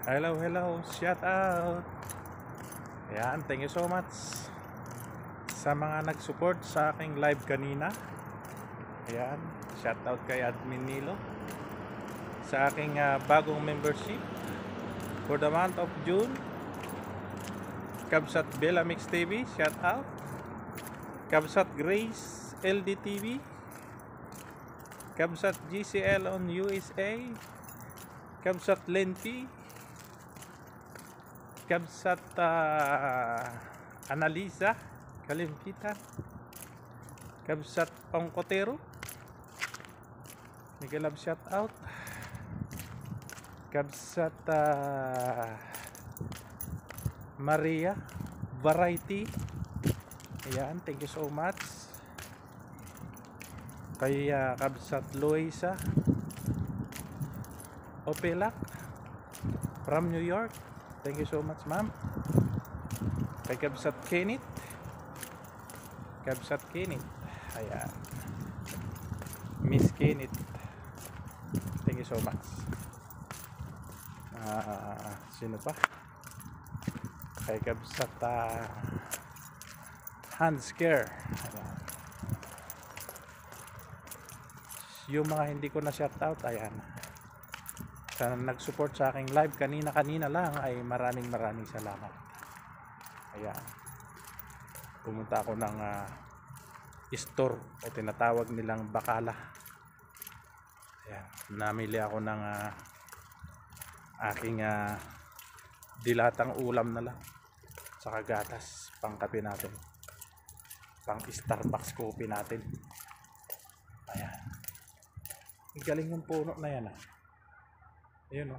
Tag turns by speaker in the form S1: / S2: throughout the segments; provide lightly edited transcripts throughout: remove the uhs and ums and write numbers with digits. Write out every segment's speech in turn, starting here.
S1: Hello, hello, shout out. Ayan, thank you so much sa mga nag-support sa aking live kanina. Ayan, shout out kay Admin Nilo sa aking bagong membership for the month of June. Kabsat Bella Mix TV, shout out. Kabsat Grace LDTV, Kabsat GCL on USA, Kabsat Lenti, Kabsat Analisa Kalimpitan, Kabsat Ongkotero, Miguelab shout out. Kabsat Maria Variety. Ayan, thank you so much. Kay Kabsat Luisa Opelak from New York, thank you so much ma'am. Kay Kabsat Kenneth, Kabsat Kenneth, ayan, Miss Kenneth, thank you so much. Sino pa? Kay Kabsat Handscare, ayan. Yung mga hindi ko na shout out, ayan, sa nag-support sa aking live kanina lang ay maraming salamat. Ayan, pumunta ako ng store o tinatawag nilang Bakala. Ayan, namili ako ng aking dilatang ulam na lang, saka gatas pang kape natin, pang Starbucks coffee natin. Ayan, galing yung puno na yan Ayan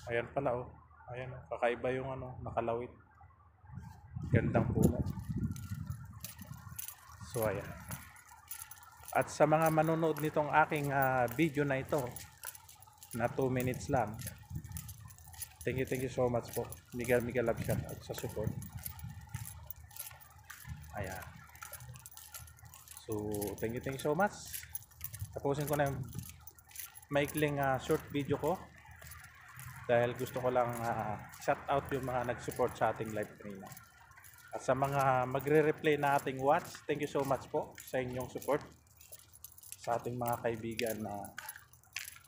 S1: ayan pala ayan kakaiba yung nakalawit, gandang puno. So ayan, at sa mga manonood nitong aking video na ito na 2 minutes lang, thank you so much po. Miguel love shout out sa support. Ayan, so thank you so much. Tapusin ko na yung maikling short video ko dahil gusto ko lang shout out yung mga nag-support sa ating live kanina. At sa mga magre-replay na ating watch, thank you so much po sa inyong support sa ating mga kaibigan na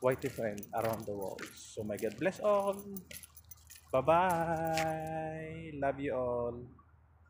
S1: whitey friend around the world. So may God bless all. Bye bye, love you all.